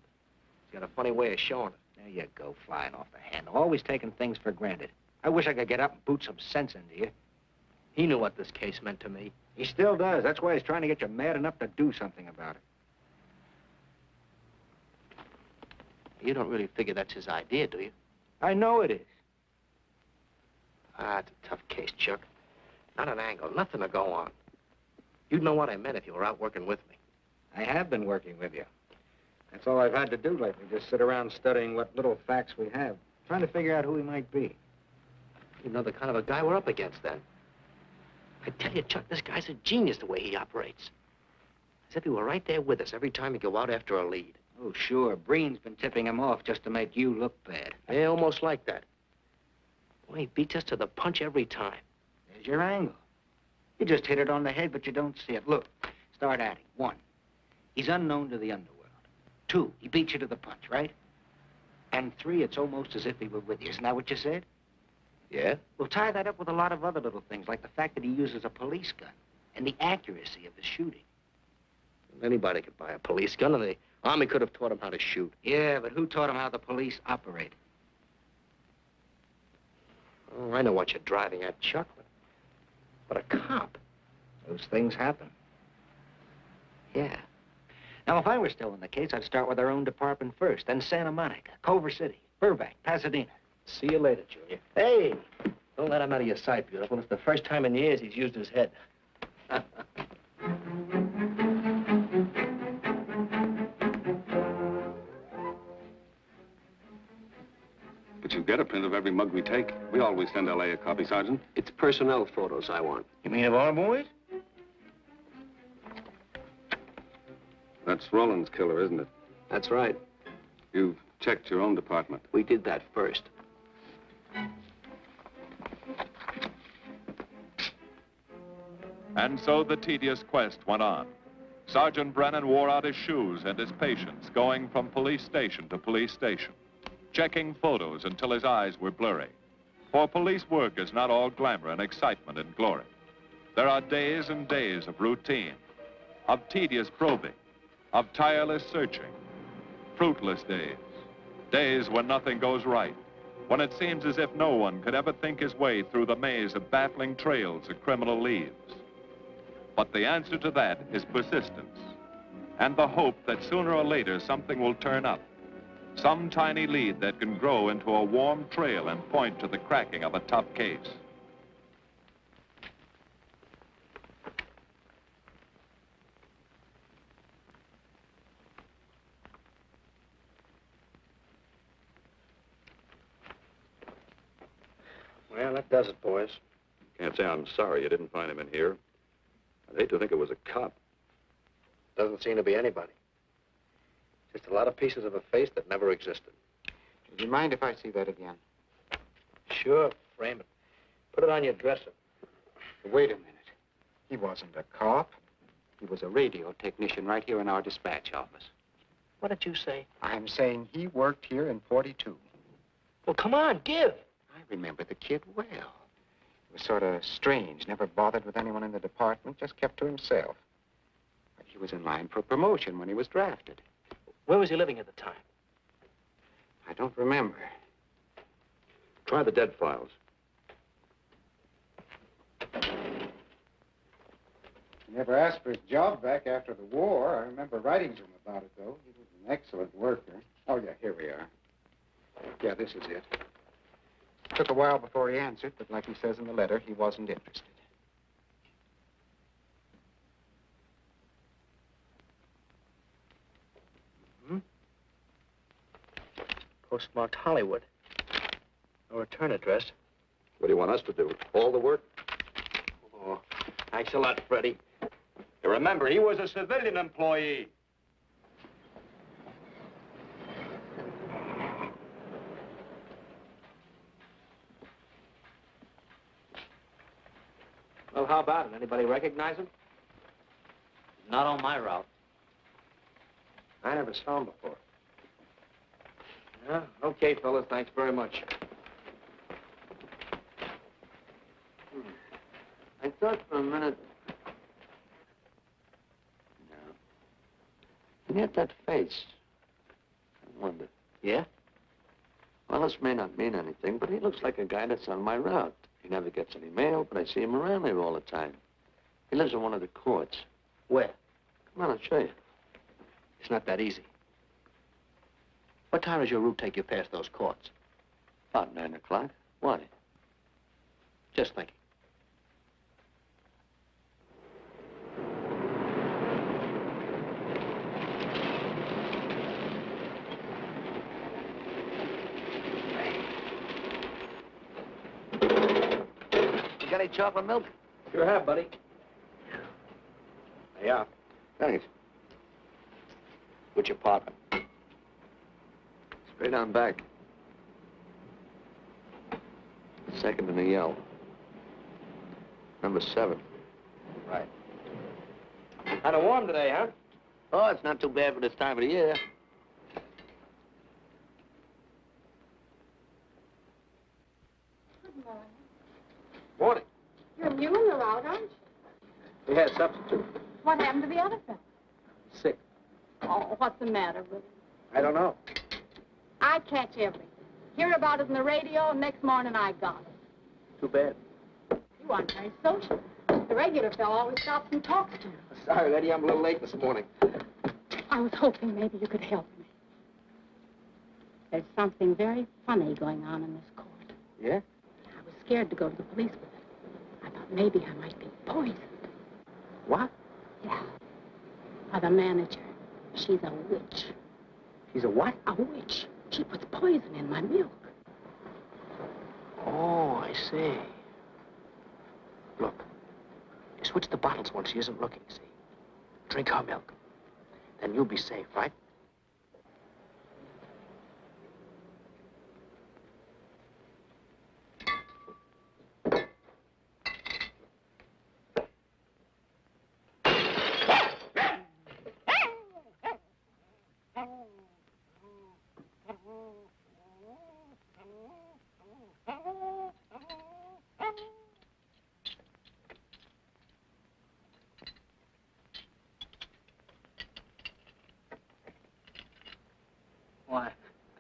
He's got a funny way of showing it. There you go, flying off the handle. Always taking things for granted. I wish I could get up and boot some sense into you. He knew what this case meant to me. He still does. That's why he's trying to get you mad enough to do something about it. You don't really figure that's his idea, do you? I know it is. Ah, it's a tough case, Chuck. Not an angle, nothing to go on. You'd know what I meant if you were out working with me. I have been working with you. That's all I've had to do lately, just sit around studying what little facts we have, trying to figure out who he might be. You know the kind of a guy we're up against, then. I tell you, Chuck, this guy's a genius the way he operates. As if he were right there with us every time we go out after a lead. Oh, sure. Breen's been tipping him off just to make you look bad. Yeah, almost like that. Well, he beats us to the punch every time. There's your angle. You just hit it on the head, but you don't see it. Look, start adding. 1, he's unknown to the underworld. 2, he beats you to the punch, right? And 3, it's almost as if he were with you. Isn't that what you said? Yeah? Well, tie that up with a lot of other little things, like the fact that he uses a police gun and the accuracy of his shooting. Anybody could buy a police gun, and the Army could have taught him how to shoot. Yeah, but who taught him how the police operate? Oh, I know what you're driving at, Chuck, but a cop. Those things happen. Yeah. Now, if I were still in the case, I'd start with our own department first, then Santa Monica, Culver City, Burbank, Pasadena. See you later, Junior. Hey, don't let him out of your sight, beautiful. It's the first time in years he's used his head. But you get a print of every mug we take. We always send L.A. a copy, Sergeant. It's personnel photos I want. You mean of our boys? That's Rawlins' killer, isn't it? That's right. You've checked your own department. We did that first. And so the tedious quest went on. Sergeant Brennan wore out his shoes and his patience, going from police station to police station, checking photos until his eyes were blurry. For police work is not all glamour and excitement and glory. There are days and days of routine, of tedious probing, of tireless searching, fruitless days, days when nothing goes right, when it seems as if no one could ever think his way through the maze of baffling trails a criminal leaves. But the answer to that is persistence, and the hope that sooner or later something will turn up, some tiny lead that can grow into a warm trail and point to the cracking of a tough case. Well, that does it, boys. Can't say I'm sorry you didn't find him in here. I'd hate to think it was a cop. Doesn't seem to be anybody. Just a lot of pieces of a face that never existed. Do you mind if I see that again? Sure, frame it. Put it on your dresser. Wait a minute. He wasn't a cop. He was a radio technician right here in our dispatch office. What did you say? I'm saying he worked here in 42. Well, come on, give. I remember the kid well. He was sort of strange, never bothered with anyone in the department, just kept to himself. But he was in line for promotion when he was drafted. Where was he living at the time? I don't remember. Try the dead files. He never asked for his job back after the war. I remember writing to him about it, though. He was an excellent worker. Oh, yeah, here we are. Yeah, this is it. Took a while before he answered, but like he says in the letter, he wasn't interested. Postmarked Hollywood. No return address. What do you want us to do? All the work? Oh, thanks a lot, Freddie. You remember, he was a civilian employee. Well, how about it? Anybody recognize him? Not on my route. I never saw him before. Yeah, okay, fellas. Thanks very much. I thought for a minute... No. And yet that face. I wonder. Yeah? Well, this may not mean anything, but he looks like a guy that's on my route. He never gets any mail, but I see him around here all the time. He lives in one of the courts. Where? Come on, I'll show you. It's not that easy. What time does your route take you past those courts? About 9 o'clock. Why? Just thinking. You got any chocolate milk? Sure have, buddy. Yeah. Thanks. Which apartment? Straight on back. Second in the yell. Number 7. Right. Kind of warm today, huh? Oh, it's not too bad for this time of the year. Good morning. Morning. You're new in the route, aren't you? We had a substitute. What happened to the other fellow? Sick. Oh, what's the matter with him? I don't know. I catch everything. Hear about it on the radio, and next morning I got it. Too bad. You aren't very social. The regular fellow always stops and talks to you. Sorry, Eddie, I'm a little late this morning. I was hoping maybe you could help me. There's something very funny going on in this court. Yeah? I was scared to go to the police with it. I thought maybe I might be poisoned. What? Yeah. By the manager. She's a witch. She's a what? A witch. She puts poison in my milk. Oh, I see. Look, you switch the bottles when she isn't looking, see? Drink her milk. Then you'll be safe, right? Why,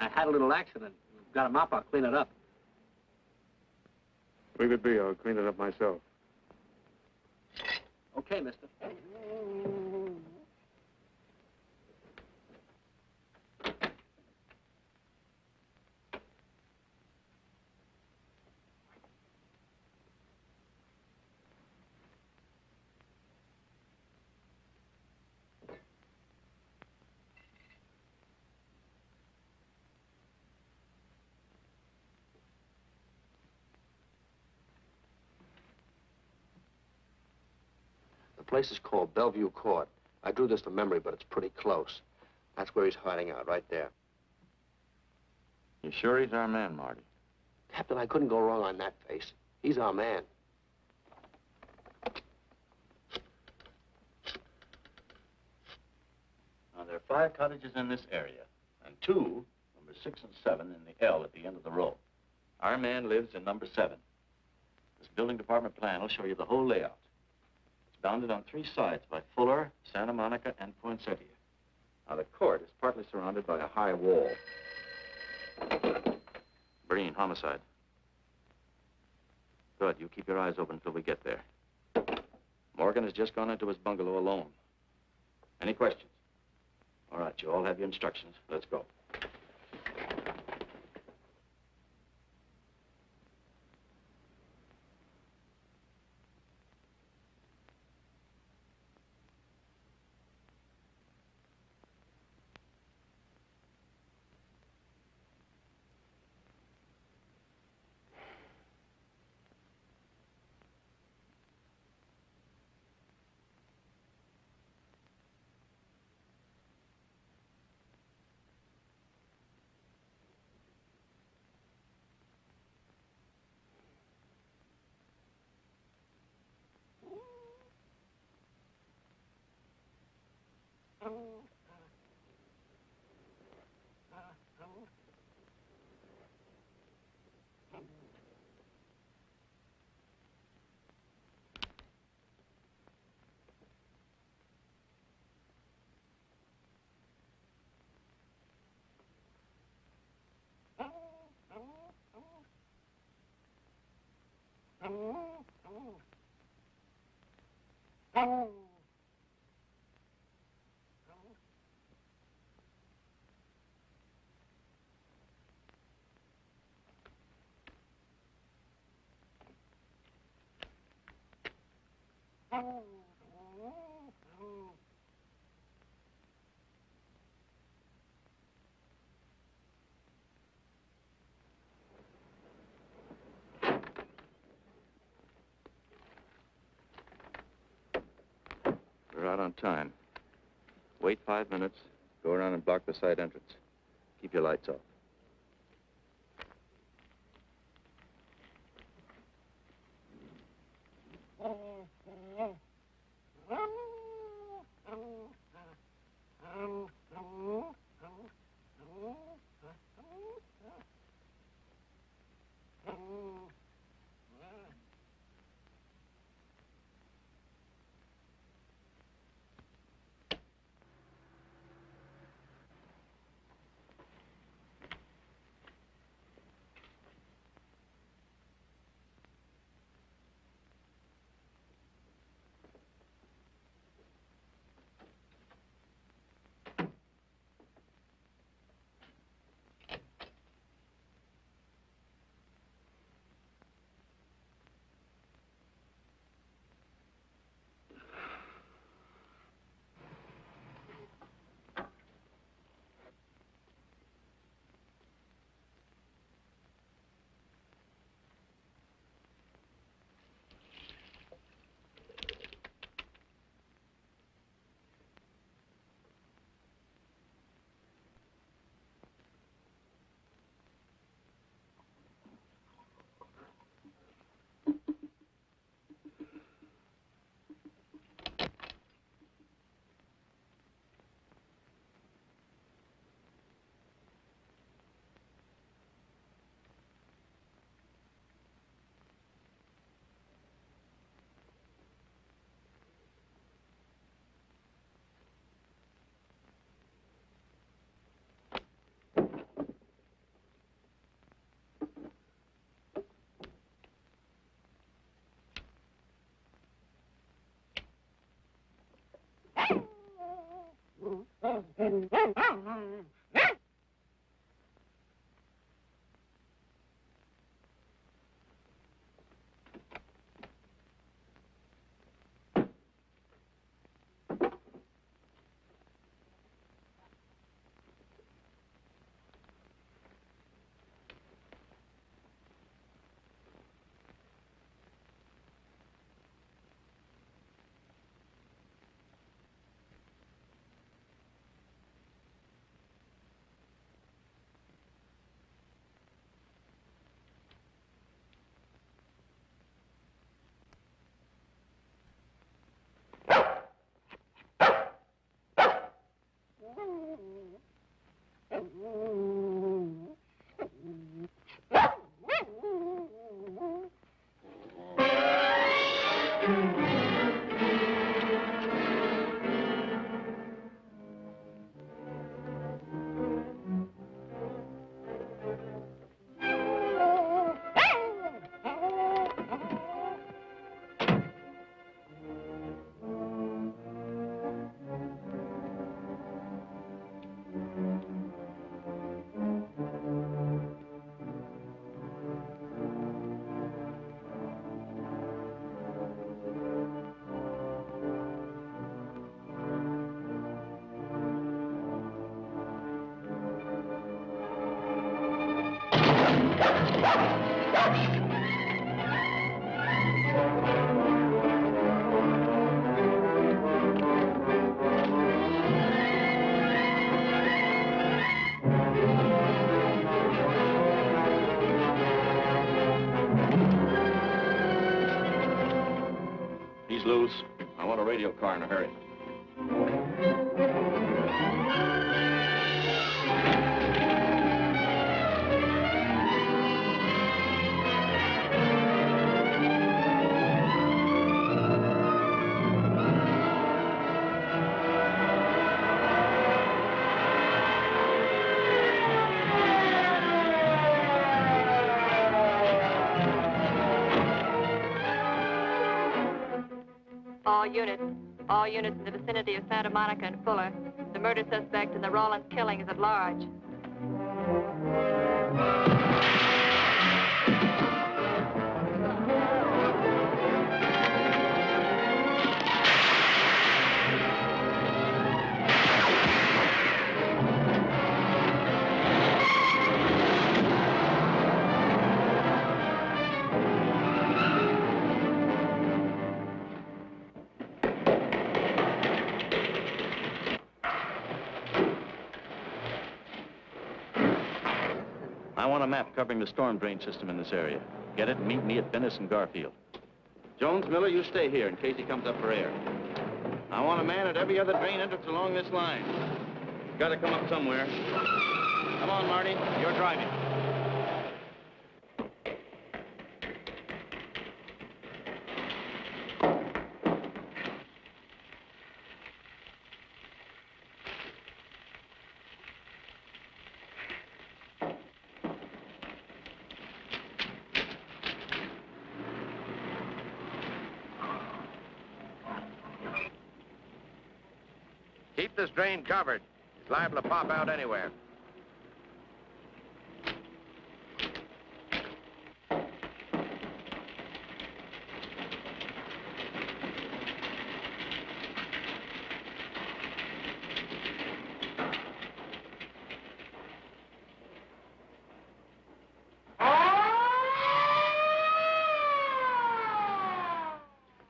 I had a little accident. Got a mop, I'll clean it up. Leave it be. I'll clean it up myself. Okay, mister. The place is called Bellevue Court. I drew this from memory, but it's pretty close. That's where he's hiding out, right there. You sure he's our man, Marty? Captain, I couldn't go wrong on that face. He's our man. Now, there are 5 cottages in this area, and 2, number 6 and 7, in the L at the end of the row. Our man lives in number 7. This building department plan will show you the whole layout. It's bounded on 3 sides by Fuller, Santa Monica, and Poinsettia. Now, the court is partly surrounded by a high wall. Breen, homicide. Good. You keep your eyes open until we get there. Morgan has just gone into his bungalow alone. Any questions? All right, you all have your instructions. Let's go. We're out on time. Wait 5 minutes. Go around and block the side entrance. Keep your lights off. He's loose. I want a radio car in a hurry. units. All units in the vicinity of Santa Monica and Fuller. The murder suspect in the Rawlins killing is at large. I want a map covering the storm drain system in this area. Get it and meet me at Venice and Garfield. Jones, Miller, you stay here in case he comes up for air. I want a man at every other drain entrance along this line. Got to come up somewhere. Come on, Marty. You're driving. Keep this drain covered. It's liable to pop out anywhere.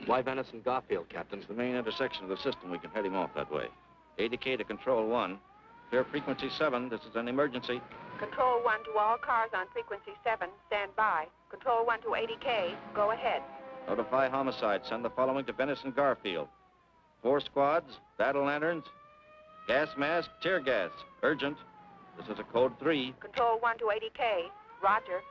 Why Venice and Garfield, Captain? It's the main intersection of the system. We can head him off that way. ADK to Control 1. Clear frequency 7. This is an emergency. Control 1 to all cars on frequency 7. Stand by. Control 1 to ADK. Go ahead. Notify homicide. Send the following to Venice and Garfield. 4 squads, battle lanterns, gas mask, tear gas. Urgent. This is a code 3. Control 1 to ADK. Roger.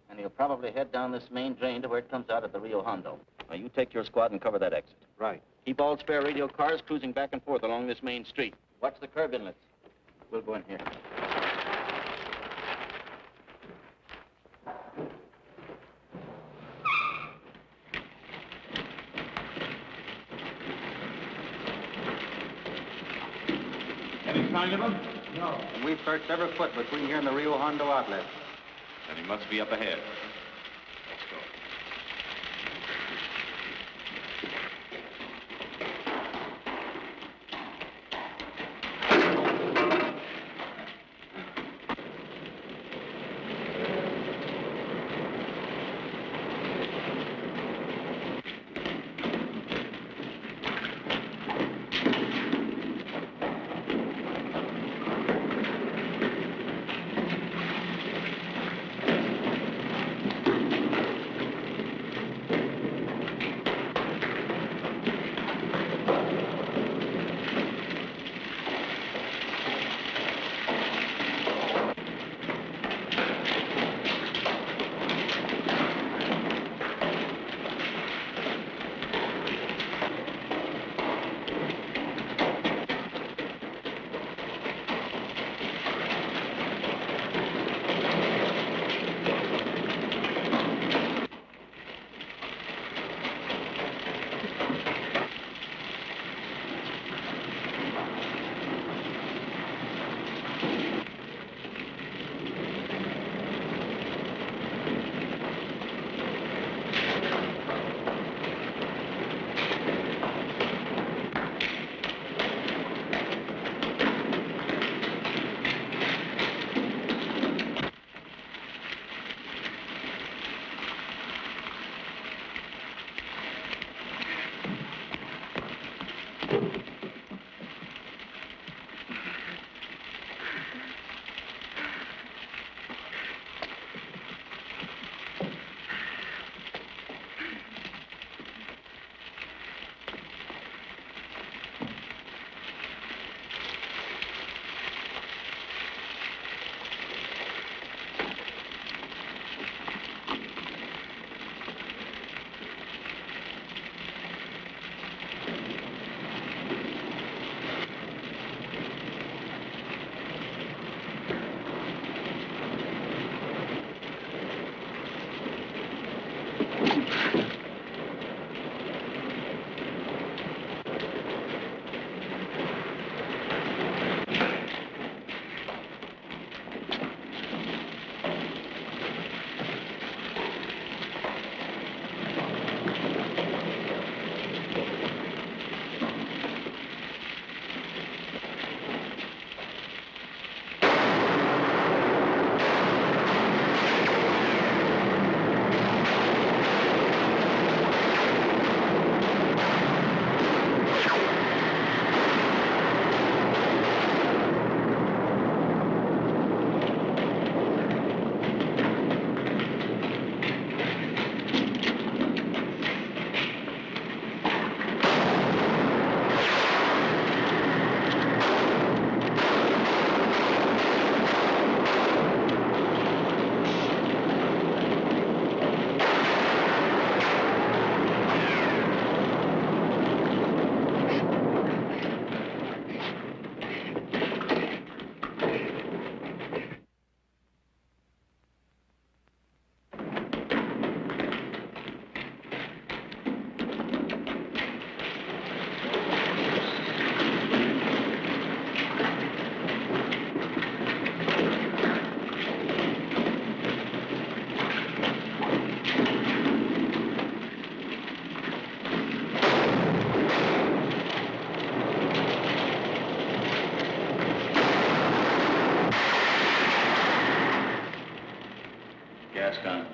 And he'll probably head down this main drain to where it comes out at the Rio Hondo. Now, you take your squad and cover that exit. Right. Keep all spare radio cars cruising back and forth along this main street. Watch the curb inlets. We'll go in here. Any sign of him? No. And we've searched every foot between here and the Rio Hondo outlet. Then he must be up ahead. Let's go. Gas gun.